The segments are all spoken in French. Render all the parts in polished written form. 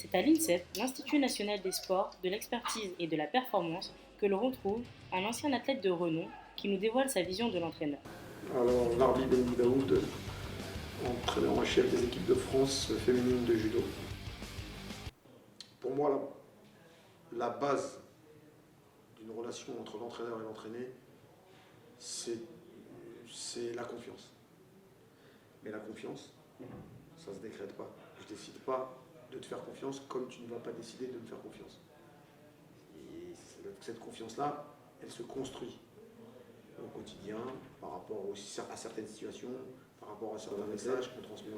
C'est à l'INSEP, l'Institut national des sports, de l'expertise et de la performance, que l'on retrouve un ancien athlète de renom qui nous dévoile sa vision de l'entraîneur. Alors, Larbi Ben Daoud, entraîneur en chef des équipes de France féminines de judo. Pour moi, la base d'une relation entre l'entraîneur et l'entraîné, c'est la confiance. Mais la confiance, ça ne se décrète pas. Je ne décide pas de te faire confiance comme tu ne vas pas décider de me faire confiance. Et cette confiance-là, elle se construit au quotidien, par rapport aussi à certaines situations, par rapport à certains messages qu'on transmet,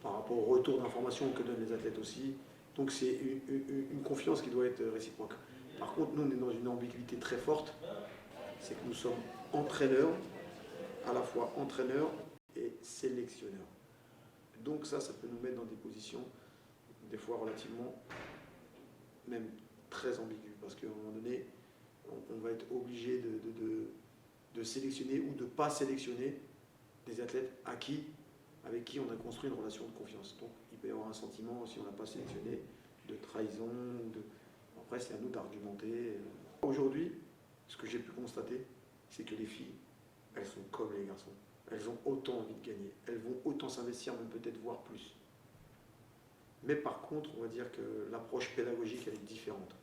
par rapport au retour d'informations que donnent les athlètes aussi. Donc c'est une confiance qui doit être réciproque. Par contre, nous, on est dans une ambiguïté très forte, c'est que nous sommes entraîneurs, à la fois entraîneurs et sélectionneurs. Donc ça peut nous mettre dans des positions, des fois relativement, même très ambiguës, parce qu'à un moment donné, on va être obligé de sélectionner ou de ne pas sélectionner des athlètes avec qui on a construit une relation de confiance. Donc il peut y avoir un sentiment, si on n'a pas sélectionné, de trahison. Après, c'est à nous d'argumenter. Aujourd'hui, ce que j'ai pu constater, c'est que les filles, elles sont comme les garçons. Elles ont autant envie de gagner. Elles vont autant s'investir, même peut-être voir plus. Mais par contre, on va dire que l'approche pédagogique, elle est différente.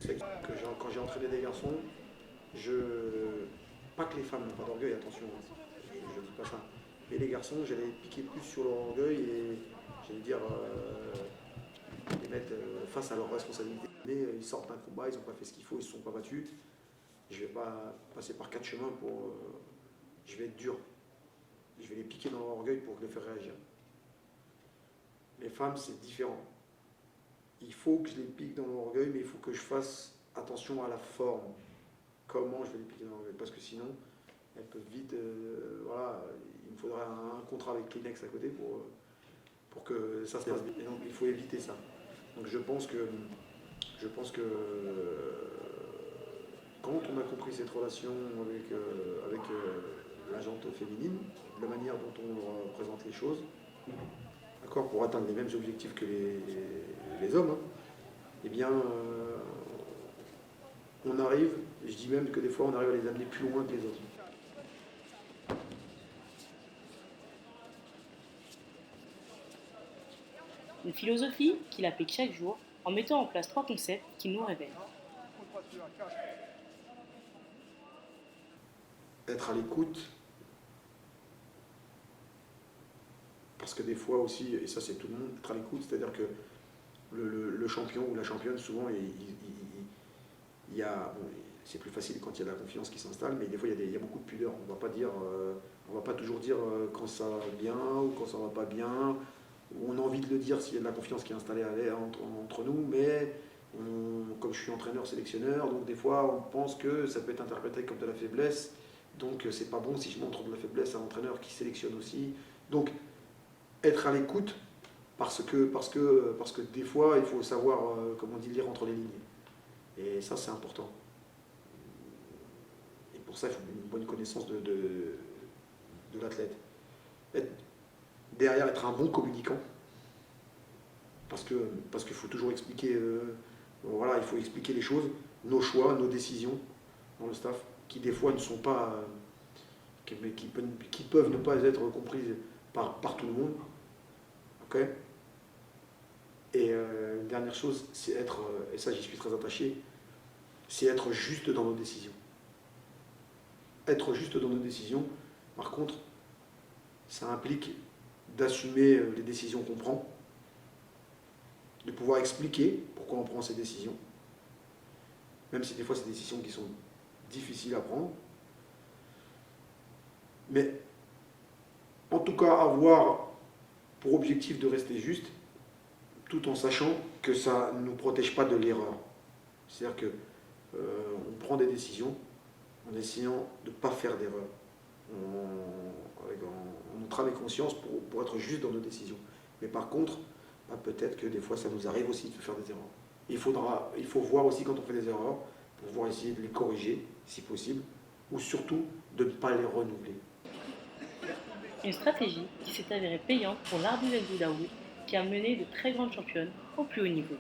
Quand j'ai entraîné des garçons, pas que les femmes n'ont pas d'orgueil, attention, je ne dis pas ça. Mais les garçons, j'allais piquer plus sur leur orgueil et j'allais dire les mettre face à leurs responsabilités. Ils sortent d'un combat, ils n'ont pas fait ce qu'il faut, ils ne se sont pas battus. Je ne vais pas passer par 4 chemins pour. Je vais être dur. Je vais les piquer dans leur orgueil pour les faire réagir. Les femmes, c'est différent. Il faut que je les pique dans leur orgueil, mais il faut que je fasse attention à la forme. Comment je vais les piquer dans l'orgueil, parce que sinon, elles peuvent vite. Voilà, il me faudrait un contrat avec Kleenex à côté pour que ça se passe bien. Et donc, il faut éviter ça. Donc, je pense que quand on a compris cette relation avec la jante féminine, la manière dont on représente les choses, d'accord, pour atteindre les mêmes objectifs que les hommes, hein, eh bien, on arrive, je dis même que des fois, on arrive à les amener plus loin que les autres. Une philosophie qu'il applique chaque jour en mettant en place 3 concepts qui nous révèlent. Être à l'écoute, parce que des fois aussi, et ça c'est tout le monde, être à l'écoute, c'est-à-dire que le champion ou la championne, souvent, il y a, bon, c'est plus facile quand il y a de la confiance qui s'installe, mais des fois il y a beaucoup de pudeur. On va pas toujours dire quand ça va bien ou quand ça va pas bien. On a envie de le dire s'il y a de la confiance qui est installée entre nous, mais comme je suis entraîneur, sélectionneur, donc des fois on pense que ça peut être interprété comme de la faiblesse, donc c'est pas bon si je montre de la faiblesse à l'entraîneur qui sélectionne aussi. Donc être à l'écoute, parce que des fois il faut savoir, comme on dit, lire entre les lignes. Et ça c'est important. Et pour ça il faut une bonne connaissance de l'athlète. Derrière, être un bon communicant, parce qu'il faut toujours expliquer, voilà, il faut expliquer les choses, nos choix, nos décisions dans le staff, qui des fois ne sont pas, qui peuvent ne pas être comprises par tout le monde. Ok. Et une dernière chose, c'est être, et ça j'y suis très attaché, c'est être juste dans nos décisions. Être juste dans nos décisions, par contre, ça implique d'assumer les décisions qu'on prend, de pouvoir expliquer pourquoi on prend ces décisions, même si des fois c'est des décisions qui sont difficiles à prendre. Mais en tout cas avoir pour objectif de rester juste, tout en sachant que ça ne nous protège pas de l'erreur. C'est-à-dire qu'on prend des décisions en essayant de ne pas faire d'erreur. En notre âme et conscience pour être juste dans nos décisions. Mais par contre, peut-être que des fois ça nous arrive aussi de faire des erreurs. Il faut voir aussi quand on fait des erreurs, pour pouvoir essayer de les corriger si possible, ou surtout de ne pas les renouveler. Une stratégie qui s'est avérée payante pour Larbi Ben Daoud, qui a mené de très grandes championnes au plus haut niveau.